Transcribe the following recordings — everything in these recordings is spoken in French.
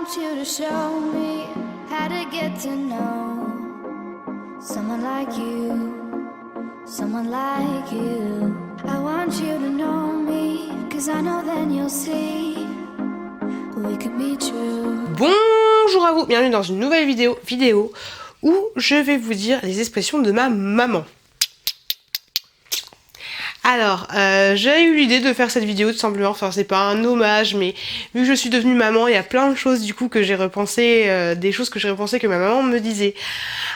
want you to show me how to get to know someone like you, someone like you. I want you to know me, 'cause I know then you'll see we could be true. Bonjour à vous, bienvenue dans une nouvelle vidéo où je vais vous dire les expressions de ma maman. Alors, j'ai eu l'idée de faire cette vidéo tout simplement, enfin c'est pas un hommage, mais vu que je suis devenue maman, il y a plein de choses du coup que j'ai repensé, des choses que j'ai repensé que ma maman me disait.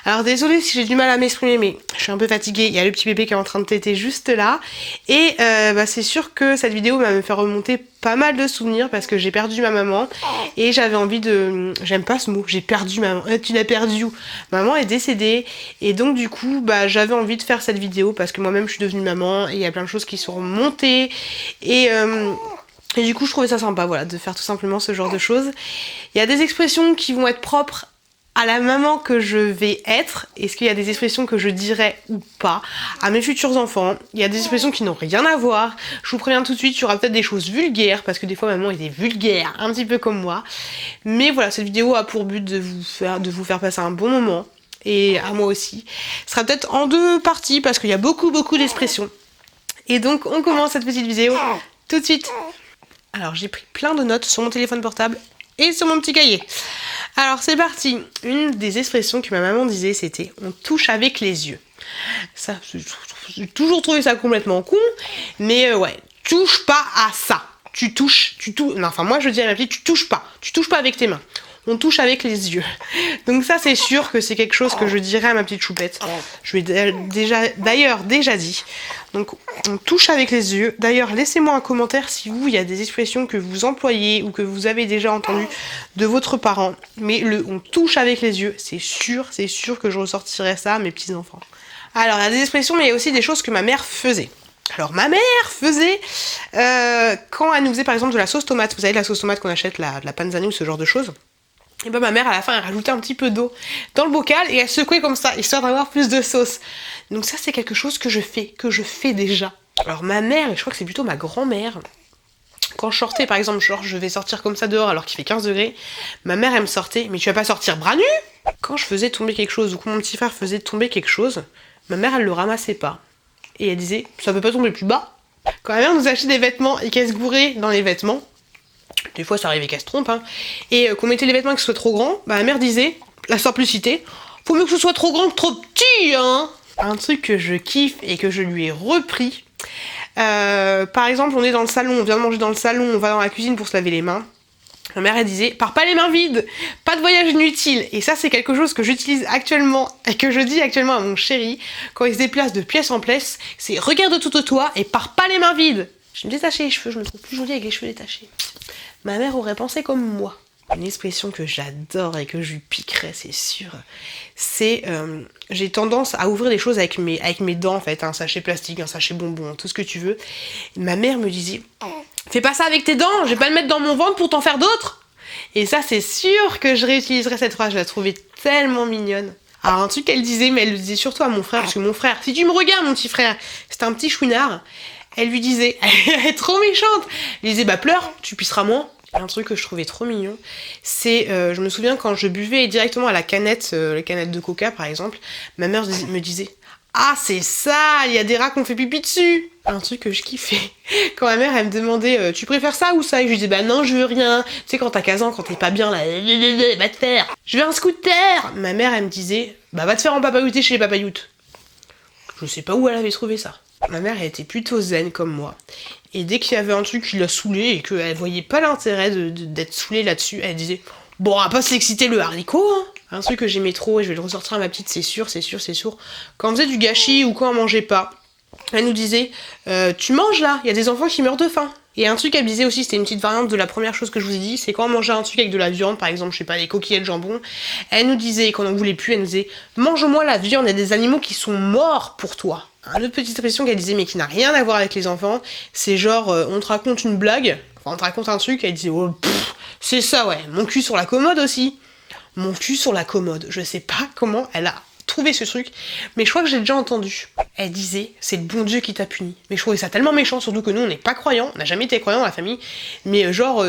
Alors désolée si j'ai du mal à m'exprimer, mais je suis un peu fatiguée, il y a le petit bébé qui est en train de téter juste là, et c'est sûr que cette vidéo va me faire remonter pas mal de souvenirs parce que j'ai perdu ma maman et j'avais envie de... J'aime pas ce mot, j'ai perdu maman. Tu l'as perdu où? Maman est décédée et donc du coup j'avais envie de faire cette vidéo parce que moi-même je suis devenue maman et il y a plein de choses qui sont remontées et du coup je trouvais ça sympa voilà, de faire tout simplement ce genre de choses. Il y a des expressions qui vont être propres à la maman que je vais être. Est-ce qu'il y a des expressions que je dirais ou pas à mes futurs enfants? Il y a des expressions qui n'ont rien à voir. Je vous préviens tout de suite, il y aura peut-être des choses vulgaires parce que des fois maman est vulgaire, un petit peu comme moi. Mais voilà, cette vidéo a pour but de vous faire passer un bon moment et à moi aussi. Ce sera peut-être en deux parties parce qu'il y a beaucoup d'expressions. Et donc on commence cette petite vidéo tout de suite. Alors j'ai pris plein de notes sur mon téléphone portable et sur mon petit cahier. Alors c'est parti. Une des expressions que ma maman disait, c'était « on touche avec les yeux ». Ça, j'ai toujours trouvé ça complètement con, mais ouais, touche pas à ça. Tu touches, non, enfin moi je dis à ma petite, tu touches pas avec tes mains. On touche avec les yeux. Donc ça c'est sûr que c'est quelque chose que je dirais à ma petite choupette. Je lui ai d'ailleurs déjà dit. Donc on touche avec les yeux. D'ailleurs laissez-moi un commentaire si vous, il y a des expressions que vous employez ou que vous avez déjà entendues de votre parent. Mais on touche avec les yeux, c'est sûr que je ressortirai ça à mes petits enfants. Alors il y a des expressions mais il y a aussi des choses que ma mère faisait. Alors ma mère faisait, quand elle nous faisait par exemple de la sauce tomate, vous savez la sauce tomate qu'on achète, de la panzani ou ce genre de choses. Et ben ma mère à la fin elle rajoutait un petit peu d'eau dans le bocal et elle secouait comme ça, histoire d'avoir plus de sauce. Donc ça c'est quelque chose que je fais déjà. Alors ma mère, et je crois que c'est plutôt ma grand-mère, quand je sortais par exemple, genre je vais sortir comme ça dehors alors qu'il fait 15 degrés, ma mère elle me sortait, mais tu vas pas sortir bras nus? Quand je faisais tomber quelque chose ou quand mon petit frère faisait tomber quelque chose, ma mère elle le ramassait pas. Et elle disait, ça peut pas tomber plus bas. Quand ma mère nous achetait des vêtements et qu'elle se gourait dans les vêtements, des fois ça arrivait qu'elle se trompe, hein, et qu'on mettait les vêtements qui soient trop grands, ma mère disait, la simplicité, faut mieux que ce soit trop grand que trop petit, hein. Un truc que je kiffe et que je lui ai repris, par exemple on est dans le salon, on vient de manger dans le salon, on va dans la cuisine pour se laver les mains, ma mère elle disait, pars pas les mains vides, pas de voyage inutile, et ça c'est quelque chose que j'utilise actuellement, et que je dis actuellement à mon chéri, quand il se déplace de pièce en pièce, c'est regarde tout au toi et pars pas les mains vides. Je vais me détacher les cheveux, je me trouve plus jolie avec les cheveux détachés. Ma mère aurait pensé comme moi. Une expression que j'adore et que je lui piquerais, c'est sûr, c'est j'ai tendance à ouvrir les choses avec mes dents en fait, un sachet plastique, un sachet bonbon, tout ce que tu veux. Et ma mère me disait, fais pas ça avec tes dents, je vais pas le mettre dans mon ventre pour t'en faire d'autres. Et ça c'est sûr que je réutiliserai cette phrase, je la trouvais tellement mignonne. Alors un truc qu'elle disait, mais elle le disait surtout à mon frère, parce que mon frère, si tu me regardes mon petit frère, c'est un petit chouinard. Elle lui disait, elle est trop méchante, elle disait bah pleure, tu pisseras moins. Un truc que je trouvais trop mignon, c'est, je me souviens quand je buvais directement à la canette, les canettes de coca par exemple, ma mère me disait, ah c'est ça, il y a des rats qu'on fait pipi dessus. Un truc que je kiffais. Quand ma mère elle me demandait, tu préfères ça ou ça? Et je lui disais, bah non je veux rien. Tu sais quand t'as 15 ans, quand t'es pas bien là, va te faire. Je veux un scooter. Ma mère elle me disait, bah va te faire en papayoutée chez les papayoutes. Je sais pas où elle avait trouvé ça. Ma mère elle était plutôt zen comme moi. Et dès qu'il y avait un truc qui la saoulait et qu'elle voyait pas l'intérêt d'être saoulée là-dessus, elle disait « Bon, on va pas s'exciter le haricot, hein !» Un truc que j'aimais trop et je vais le ressortir à ma petite, c'est sûr. Quand on faisait du gâchis ou quand on mangeait pas, elle nous disait « Tu manges là, il y a des enfants qui meurent de faim !» Et un truc qu'elle disait aussi, c'était une petite variante de la première chose que je vous ai dit, c'est quand on mangeait un truc avec de la viande, par exemple, je sais pas, les coquillettes de jambon, elle nous disait, quand on en voulait plus, elle nous disait « Mange-moi la viande, il y a des animaux qui sont morts pour toi !» Une autre petite expression qu'elle disait, mais qui n'a rien à voir avec les enfants, c'est genre, on te raconte une blague, enfin on te raconte un truc, elle disait « Oh, c'est ça ouais, mon cul sur la commode aussi !» Mon cul sur la commode, je sais pas comment elle a trouvé ce truc, mais je crois que j'ai déjà entendu. Elle disait, c'est le bon Dieu qui t'a puni. Mais je trouvais ça tellement méchant, surtout que nous on n'est pas croyants, on n'a jamais été croyants dans la famille, mais genre,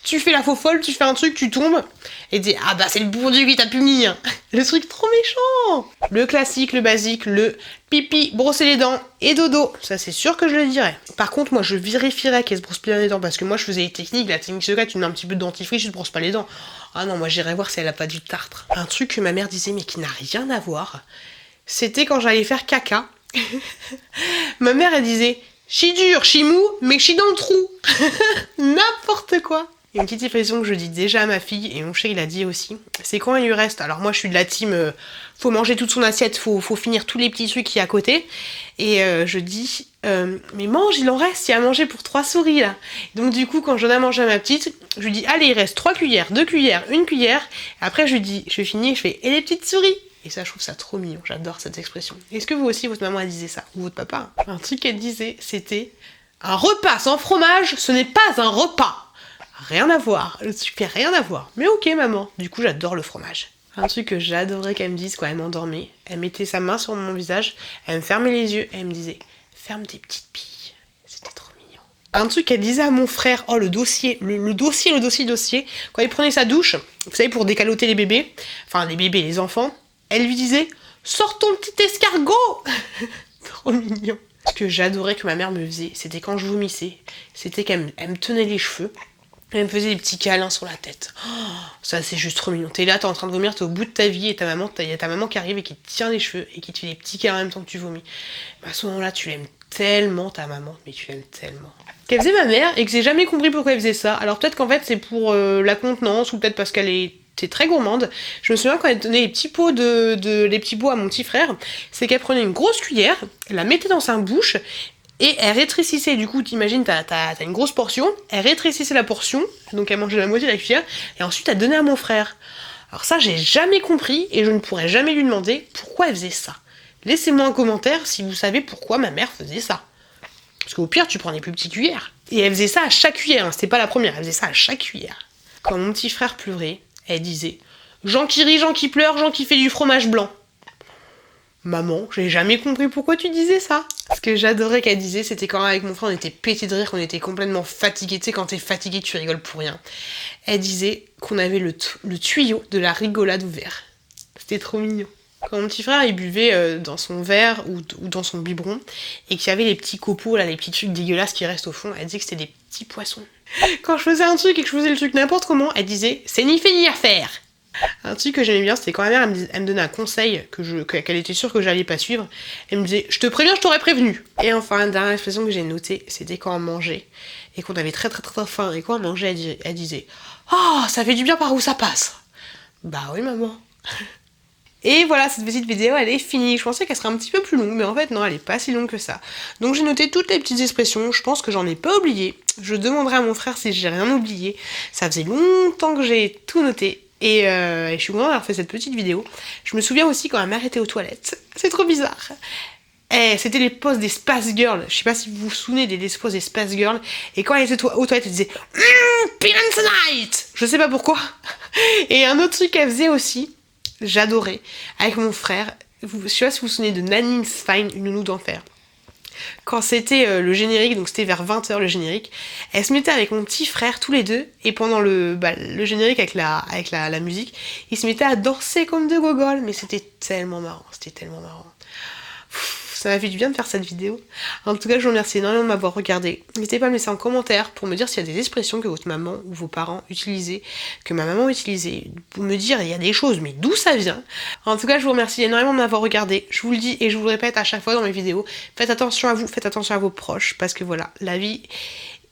tu fais la faux folle, tu fais un truc, tu tombes, et tu dis ah bah c'est le bon Dieu qui t'a puni. Le truc trop méchant. Le classique, le basique, le pipi, brosser les dents et dodo. Ça c'est sûr que je le dirais. Par contre moi je vérifierais qu'elle se brosse bien les dents parce que moi je faisais les techniques, la technique secrète, tu mets un petit peu de dentifrice, tu te brosses pas les dents. Ah non, moi j'irais voir si elle a pas du tartre. Un truc que ma mère disait mais qui n'a rien à voir, c'était quand j'allais faire caca. Ma mère elle disait chi dur, chi mou, mais chi dans le trou. N'importe quoi. Une petite expression que je dis déjà à ma fille, et mon chéri l'a dit aussi, c'est quand il lui reste, alors moi je suis de la team, faut manger toute son assiette, faut finir tous les petits trucs qui y a à côté, et je dis, mais mange, il en reste, il y a à manger pour 3 souris là. Donc du coup quand j'en ai mangé à ma petite, je lui dis, allez il reste 3 cuillères, 2 cuillères, 1 cuillère, et après je lui dis, je finis, je fais, et les petites souris. Et ça, je trouve ça trop mignon, j'adore cette expression. Est-ce que vous aussi, votre maman, elle disait ça? Ou votre papa? Un truc qu'elle disait, c'était, un repas sans fromage, ce n'est pas un repas. Rien à voir, le truc fait rien à voir. Mais ok maman, du coup j'adore le fromage. Un truc que j'adorais qu'elle me dise quand elle m'endormait, elle mettait sa main sur mon visage, elle me fermait les yeux, et elle me disait « Ferme tes petites billes ». C'était trop mignon. Un truc qu'elle disait à mon frère, oh le dossier, le dossier, quand il prenait sa douche, vous savez pour décaloter les bébés, enfin les bébés, les enfants, elle lui disait « Sors ton petit escargot !» Trop mignon. Ce que j'adorais que ma mère me faisait, c'était quand je vomissais, c'était qu'elle me tenait les cheveux, elle me faisait des petits câlins sur la tête. Oh, ça c'est juste trop mignon. T'es là, t'es en train de vomir, t'es au bout de ta vie et y a ta maman qui arrive et qui te tient les cheveux et qui te fait des petits câlins en même temps que tu vomis. À ce moment-là, tu l'aimes tellement ta maman, mais tu l'aimes tellement. Qu'elle faisait ma mère et que j'ai jamais compris pourquoi elle faisait ça. Alors peut-être qu'en fait c'est pour la contenance ou peut-être parce qu'elle était très gourmande. Je me souviens quand elle donnait les petits pots les petits pots à mon petit frère, c'est qu'elle prenait une grosse cuillère, elle la mettait dans sa bouche. Et elle rétrécissait, du coup, t'imagines, t'as une grosse portion, elle rétrécissait la portion, donc elle mangeait la moitié de la cuillère, et ensuite elle donnait à mon frère. Alors ça, j'ai jamais compris, et je ne pourrais jamais lui demander pourquoi elle faisait ça. Laissez-moi un commentaire si vous savez pourquoi ma mère faisait ça. Parce qu'au pire, tu prends des plus petites cuillères. Et elle faisait ça à chaque cuillère, hein, c'était pas la première, elle faisait ça à chaque cuillère. Quand mon petit frère pleurait, elle disait « Jean qui rit, Jean qui pleure, Jean qui fait du fromage blanc ». Maman, j'ai jamais compris pourquoi tu disais ça. Ce que j'adorais qu'elle disait, c'était quand avec mon frère on était pété de rire, qu'on était complètement fatigué. Tu sais, quand t'es fatigué, tu rigoles pour rien. Elle disait qu'on avait le tuyau de la rigolade ouvert. C'était trop mignon. Quand mon petit frère il buvait dans son verre ou dans son biberon et qu'il y avait les petits copeaux, là, les petits trucs dégueulasses qui restent au fond, elle disait que c'était des petits poissons. Quand je faisais un truc et que je faisais le truc n'importe comment, elle disait c'est ni fait ni à faire. Un truc que j'aimais bien, c'était quand ma mère elle me donnait un conseil qu'elle était sûre que j'allais pas suivre. Elle me disait, je te préviens, je t'aurais prévenu. Et enfin, la dernière expression que j'ai notée, c'était quand on mangeait et qu'on avait très faim et quand on mangeait, elle disait, oh, ça fait du bien par où ça passe. Bah oui, maman. Et voilà, cette petite vidéo, elle est finie. Je pensais qu'elle serait un petit peu plus longue, mais en fait, non, elle est pas si longue que ça. Donc j'ai noté toutes les petites expressions, je pense que j'en ai pas oublié. Je demanderai à mon frère si j'ai rien oublié. Ça faisait longtemps que j'ai tout noté. Et je suis contente d'avoir fait cette petite vidéo. Je me souviens aussi quand ma mère était aux toilettes. C'est trop bizarre. C'était les poses des Spice Girls. Je sais pas si vous vous souvenez des poses des Spice Girls. Et quand elle était aux toilettes, elle disait Parents Tonight. Je sais pas pourquoi. Et un autre truc qu'elle faisait aussi, j'adorais, avec mon frère. Je sais pas si vous vous souvenez de Nanny's Fine, une nounou d'enfer. Quand c'était le générique, donc c'était vers 20h le générique, elle se mettait avec mon petit frère tous les deux, et pendant le générique avec la musique, ils se mettaient à danser comme deux gogoles, mais c'était tellement marrant, Ça m'a fait du bien de faire cette vidéo. En tout cas, je vous remercie énormément de m'avoir regardé. N'hésitez pas à me laisser en commentaire pour me dire s'il y a des expressions que votre maman ou vos parents utilisaient, que ma maman utilisait, pour me dire il y a des choses, mais d'où ça vient. En tout cas, je vous remercie énormément de m'avoir regardé. Je vous le dis et je vous le répète à chaque fois dans mes vidéos. Faites attention à vous, faites attention à vos proches, parce que voilà, la vie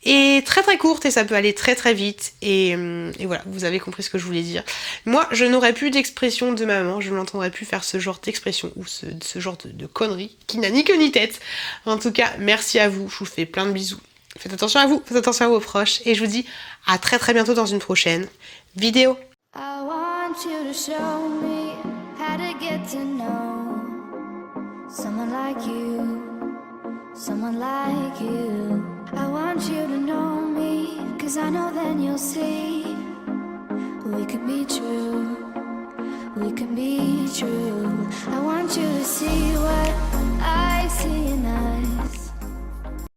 est très courte et ça peut aller très vite et voilà, vous avez compris ce que je voulais dire. Moi, je n'aurais plus d'expression de ma maman, je ne l'entendrais plus faire ce genre d'expression ou ce genre de conneries qui n'a ni queue ni tête. En tout cas, merci à vous, je vous fais plein de bisous. Faites attention à vous, faites attention à vos proches et je vous dis à très bientôt dans une prochaine vidéo. I want you to show me how to get to know someone like you, someone like you. I want you to know me, 'cause I know then you'll see we could be true, we could be true. I want you to see what I see in us.